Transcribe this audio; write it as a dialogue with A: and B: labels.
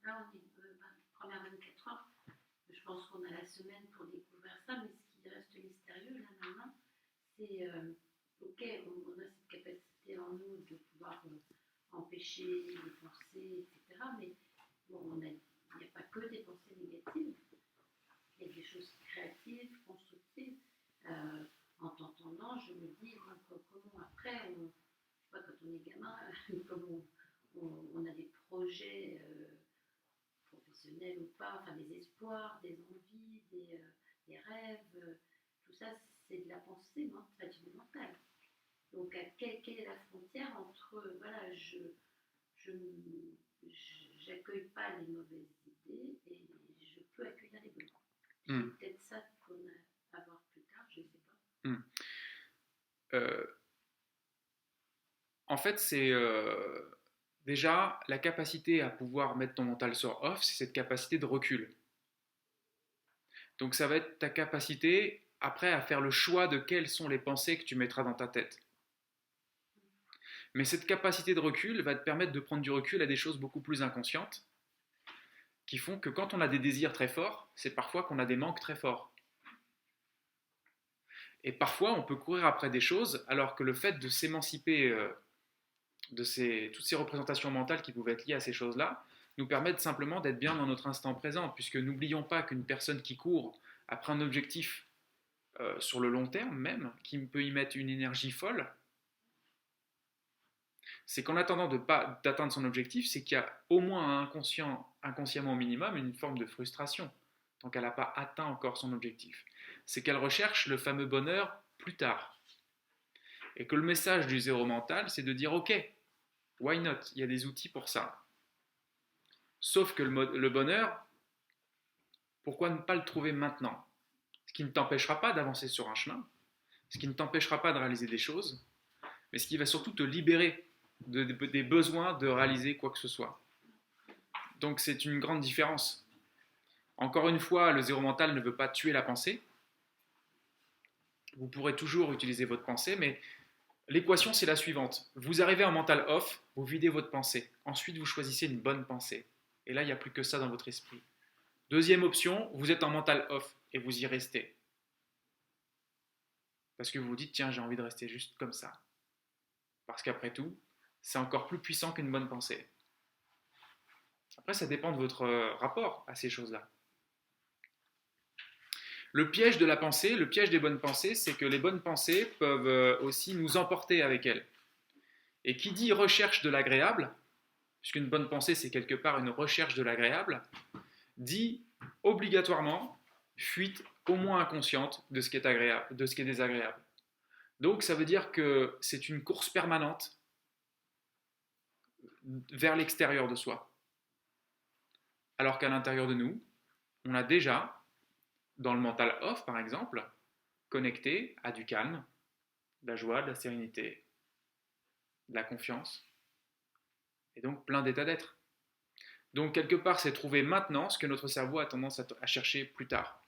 A: là, on est première 24 heures. Je pense qu'on a la semaine pour découvrir ça, mais ce qui reste mystérieux là maintenant, c'est ok, on a cette capacité en nous de pouvoir empêcher les pensées, etc. Mais bon, il n'y a pas que des pensées négatives, il y a des choses créatives, constructives. En t'entendant, je me dis comment après, quand on est gamin, comme on a des projets professionnels ou pas, enfin des espoirs, des envies, des rêves, tout ça c'est de la pensée, du mental. Donc quelle est la frontière entre, voilà, je j'accueille pas les mauvaises idées et je peux accueillir les bonnes. C'est peut-être ça qu'on a à voir plus tard, je ne sais pas.
B: Euh, En fait, c'est déjà la capacité à pouvoir mettre ton mental sur off, c'est cette capacité de recul. Donc ça va être ta capacité après à faire le choix de quelles sont les pensées que tu mettras dans ta tête. Mais cette capacité de recul va te permettre de prendre du recul à des choses beaucoup plus inconscientes qui font que quand on a des désirs très forts, c'est parfois qu'on a des manques très forts. Et parfois, on peut courir après des choses alors que le fait de s'émanciper de toutes ces représentations mentales qui pouvaient être liées à ces choses-là, nous permettent simplement d'être bien dans notre instant présent, puisque n'oublions pas qu'une personne qui court après un objectif sur le long terme même, qui peut y mettre une énergie folle, c'est qu'en attendant d'atteindre son objectif, c'est qu'il y a au moins inconsciemment au minimum une forme de frustration, tant qu'elle n'a pas atteint encore son objectif. C'est qu'elle recherche le fameux bonheur plus tard. Et que le message du zéro mental, c'est de dire ok, why not? Il y a des outils pour ça. Sauf que le bonheur, pourquoi ne pas le trouver maintenant? Ce qui ne t'empêchera pas d'avancer sur un chemin, ce qui ne t'empêchera pas de réaliser des choses, mais ce qui va surtout te libérer des besoins de réaliser quoi que ce soit. Donc c'est une grande différence. Encore une fois, le zéro mental ne veut pas tuer la pensée. Vous pourrez toujours utiliser votre pensée, mais l'équation c'est la suivante. Vous arrivez en mental off, vous videz votre pensée. Ensuite, vous choisissez une bonne pensée. Et là, il n'y a plus que ça dans votre esprit. Deuxième option, vous êtes en mental off et vous y restez. Parce que vous vous dites, tiens, j'ai envie de rester juste comme ça. Parce qu'après tout, c'est encore plus puissant qu'une bonne pensée. Après, ça dépend de votre rapport à ces choses-là. Le piège de la pensée, le piège des bonnes pensées, c'est que les bonnes pensées peuvent aussi nous emporter avec elles. Et qui dit recherche de l'agréable, puisqu'une bonne pensée, c'est quelque part une recherche de l'agréable, dit obligatoirement fuite au moins inconsciente de ce qui est agréable, de ce qui est désagréable. Donc ça veut dire que c'est une course permanente vers l'extérieur de soi. Alors qu'à l'intérieur de nous, on a déjà, dans le mental off par exemple, connecté à du calme, de la joie, de la sérénité, de la confiance, et donc plein d'états d'être. Donc quelque part, c'est trouver maintenant ce que notre cerveau a tendance à chercher plus tard.